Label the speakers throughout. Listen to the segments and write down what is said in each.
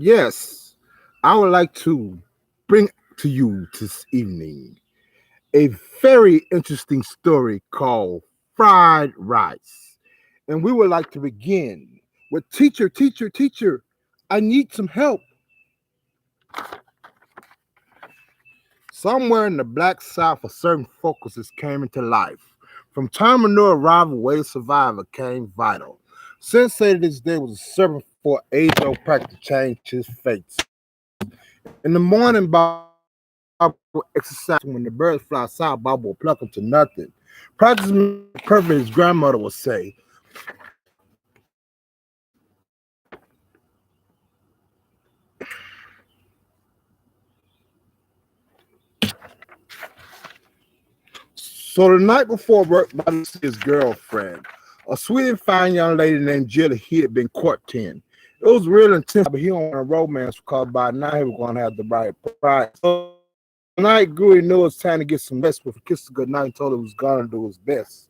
Speaker 1: Yes, I would like to bring to you this evening a very interesting story called Fried Rice. And we would like to begin with Teacher, Teacher, Teacher, I need some help. Somewhere in the Black South, a certain focuses came into life. From time of new arrival, way to survival came vital. Sensei to this day was a servant for age-old practice to change his fates. In the morning, Bob will exercise. When the birds fly south, Bob will pluck them to nothing. Practice makes perfect, his grandmother would say. So the night before work, Bob to see his girlfriend, a sweet and fine young lady named Jill. He had been courting. It was real intense, but he don't want a romance because by now he was going to have the right prize. So the night grew, he knew it was time to get some rest, but he kissed her goodnight and told her he was going to do his best.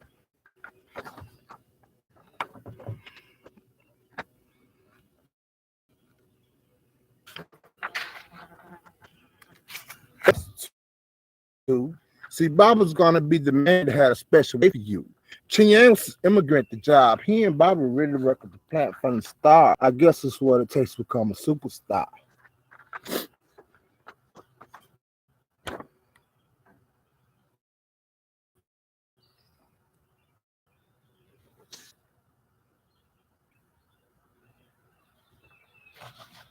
Speaker 1: To see, Bob was going to be the man that had a special way for you. Chin Yang was immigrant the job. He and Bobby really worked at the plant from the start. I guess it's what it takes to become a superstar.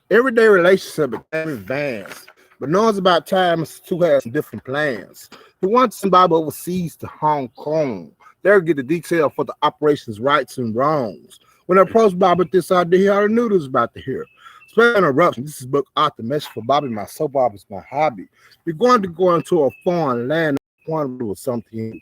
Speaker 1: Everyday relationship became advanced, but knowing about time, the two had some different plans. He wanted to send Bobby overseas to Hong Kong. They'll get the detail for the operation's rights and wrongs. When I approached Bobby with this idea, he already knew this was about to hear. Spare interruption. This is book author message for Bobby. My soap opera is my hobby. We're going to go into a foreign land. One was something.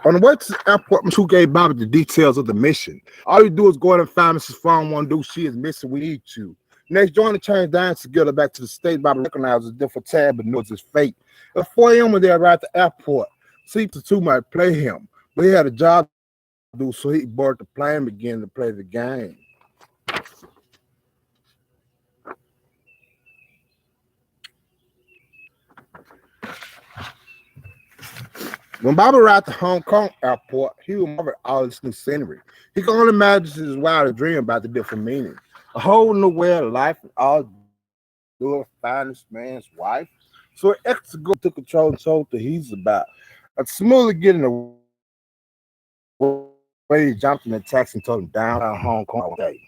Speaker 1: On the way to the airport, Miss gave Bobby the details of the mission. All you do is go in and find Mrs. Phone One Do. She is missing. We need you. Next, join the change dance to get her back to the state. Bobby recognizes a different tab, but knows his fate. At 4 a.m. when they arrived at the airport, see the two might play him, but he had a job to do, so he boarded the plane and began to play the game. When Bobby arrived at the Hong Kong airport, he remembered all this new scenery. He could only imagine his wildest dream about the different meaning. A whole new way of life, and all do a finest man's wife. So an extra go took control and told that he's about. Smoothly getting away, he jumped in the taxi and told him downtown Hong Kong all day.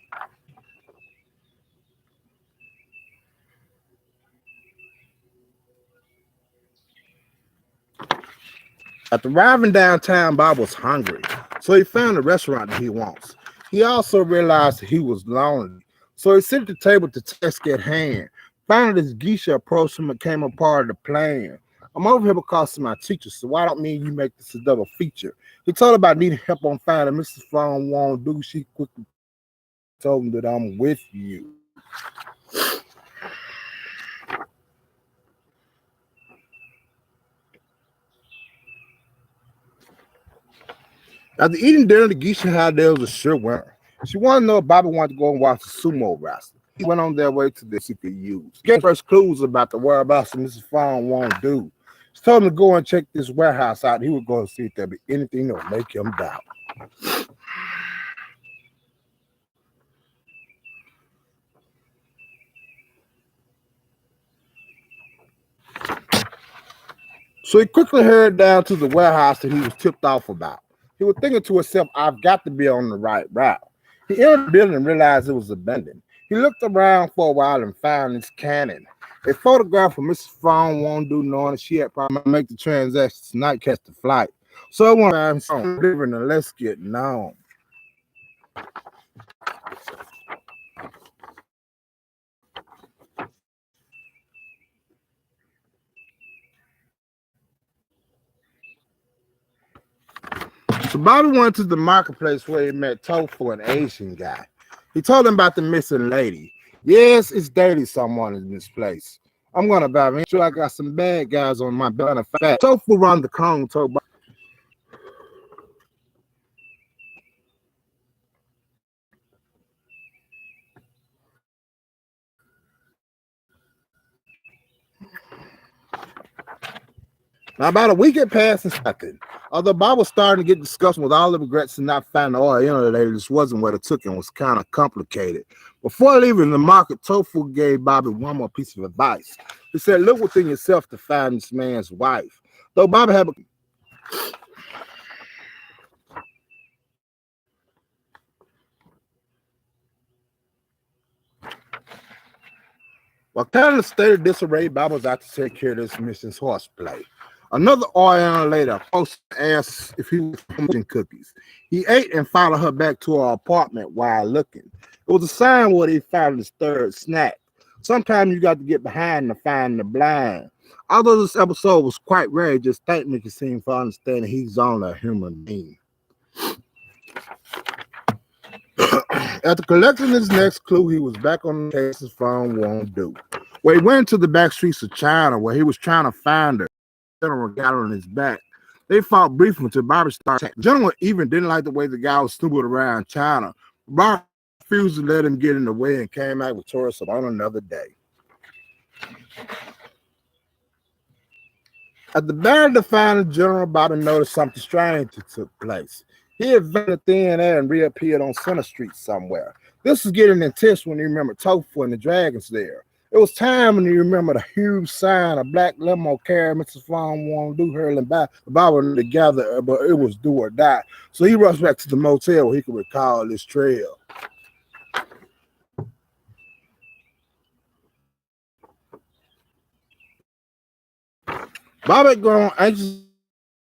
Speaker 1: After arriving downtown, Bob was hungry, so he found a restaurant that he wants. He also realized that he was lonely, so he sat at the table with the task at hand. Finally, this geisha approached him and became a part of the plan. I'm over here because of my teacher, so why don't me and you make this a double feature? He told her about needing help on finding Mrs. Fong won't do. She quickly told him that I'm with you. After eating dinner, the geisha had there was a sure winner. She wanted to know if Bobby wanted to go and watch the sumo wrestling. He went on their way to the she could use. Getting first clues about the whereabouts of Mrs. Fong won't do. She told him to go and check this warehouse out. He would go and see if there'd be anything that would make him doubt. So he quickly hurried down to the warehouse that he was tipped off about. He was thinking to himself, I've got to be on the right route. He entered the building and realized it was abandoned. He looked around for a while and found his cannon. A photograph of Mrs. Fong won't do, knowing that she had probably make the transaction tonight, catch the flight. So I want to delivering and let's get known. So Bobby went to the marketplace where he met Tofu, an Asian guy. He told him about the missing lady. Yes, it's daily someone in this place. I'm gonna buy. Make sure I got some bad guys on my belly. Fat. Tofu around the cone told Bobby. Now, about a week had passed and nothing. Although Bob was starting to get disgusted with all the regrets and not finding the oil, it just wasn't what it took and was kind of complicated. Before leaving the market, Tofu gave Bobby one more piece of advice. He said, look within yourself to find this man's wife. Though Bobby had while kind of the state of disarray, Bob was out to take care of this mission's horseplay. Another hour later, post asked if he was eating cookies. He ate and followed her back to her apartment while looking. It was a sign where he found his third snack. Sometimes you got to get behind to find the blind. Although this episode was quite rare, just thank Mickey Scene for understanding he's only a human being. After collecting his next clue, he was back on the case his phone won't do. Where he went to the back streets of China, where he was trying to find her. General got on his back. They fought briefly until Bobby started. The general even didn't like the way the guy was snooping around China. Bobby refused to let him get in the way and came out victorious on another day. At the battle to find the general, Bobby noticed something strange that took place. He had vanished thin air and reappeared on Center Street somewhere. This was getting intense when he remembered Tofu and the dragons there. It was time when he remembered a huge sign, a black limo carrying Mrs. Fong won't do hurling by the Bible together, but it was do or die. So he rushed back to the motel where he could recall this trail. Bobby had grown anxious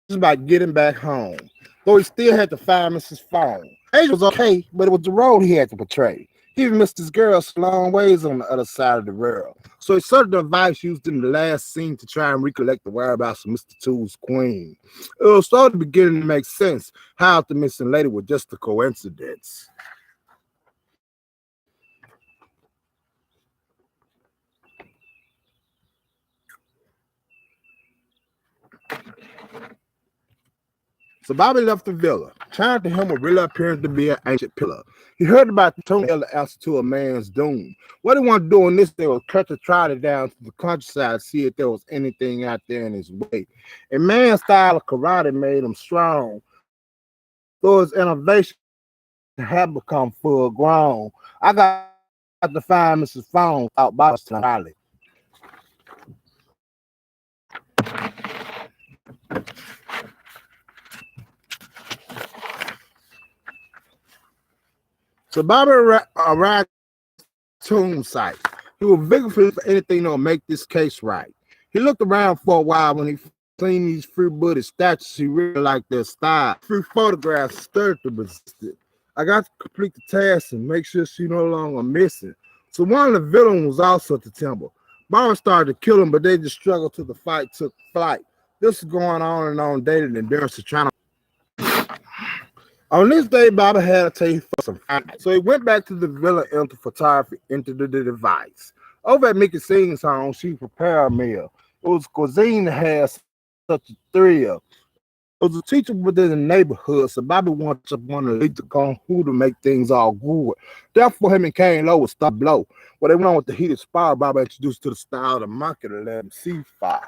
Speaker 1: about getting back home, though he still had to find Mrs. Fong. Asia was okay, but it was the road he had to portray. He even missed his girl a long ways on the other side of the world. So he started the device used in the last scene to try and recollect the whereabouts of Mr. Two's queen. It was starting to begin to make sense how the missing lady was just a coincidence. So Bobby left the villa. China to him was really appearing to be an ancient pillar. He heard about the toenail answer to a man's doom. What he wanted to do on this day was cut the trolley down to the countryside to see if there was anything out there in his way. A man's style of karate made him strong, though his innovation had become full grown. I got to find Mrs. Fong out by the trolley. So Bobby arrived at the tomb site. He was vigorous for anything that would make this case right. He looked around for a while. When he seen these free-booted statues, he really liked their style. Free photographs stirred to resist it. I got to complete the task and make sure she's no longer missing. So one of the villains was also at the temple. Bobby started to kill him, but they just struggled till the fight took flight. This was going on and on daily endurance of trying to. On this day, Bobby had a taste for some fun. So he went back to the villa into photography into the device. Over at Mickey Scene's home, she prepared a meal. It was cuisine that had such a thrill. It was a teacher within the neighborhood, so Bobby wanted someone to lead the kung fu to make things all good. Therefore, him and Kane Lowe would stop blow. When they went on with the heated spar, Bobby introduced to the style of the monkey to let him see fire.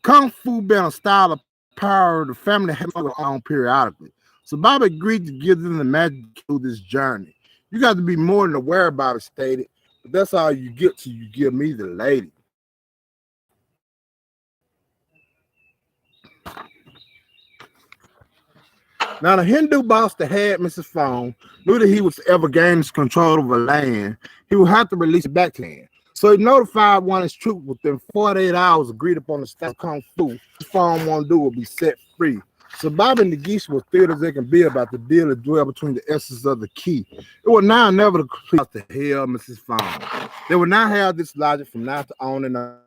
Speaker 1: Kung Fu been a style of power the family has on periodically. So Bobby agreed to give them the magic through this journey. You got to be more than aware, Bobby stated, but that's all you get till you give me the lady. Now the Hindu boss that had Mrs. Fong knew that he was ever gain control over land, he would have to release it back to him. So he notified one of his troops within 48 hours, agreed upon the style of Kung Fu. Fong won't do will be set free. So Bobby and the geese were thrilled as they can be about the deal that dwell between the essence of the key. It was now never to complete the hell, Mrs. Fong. They would now have this logic from now to on and on.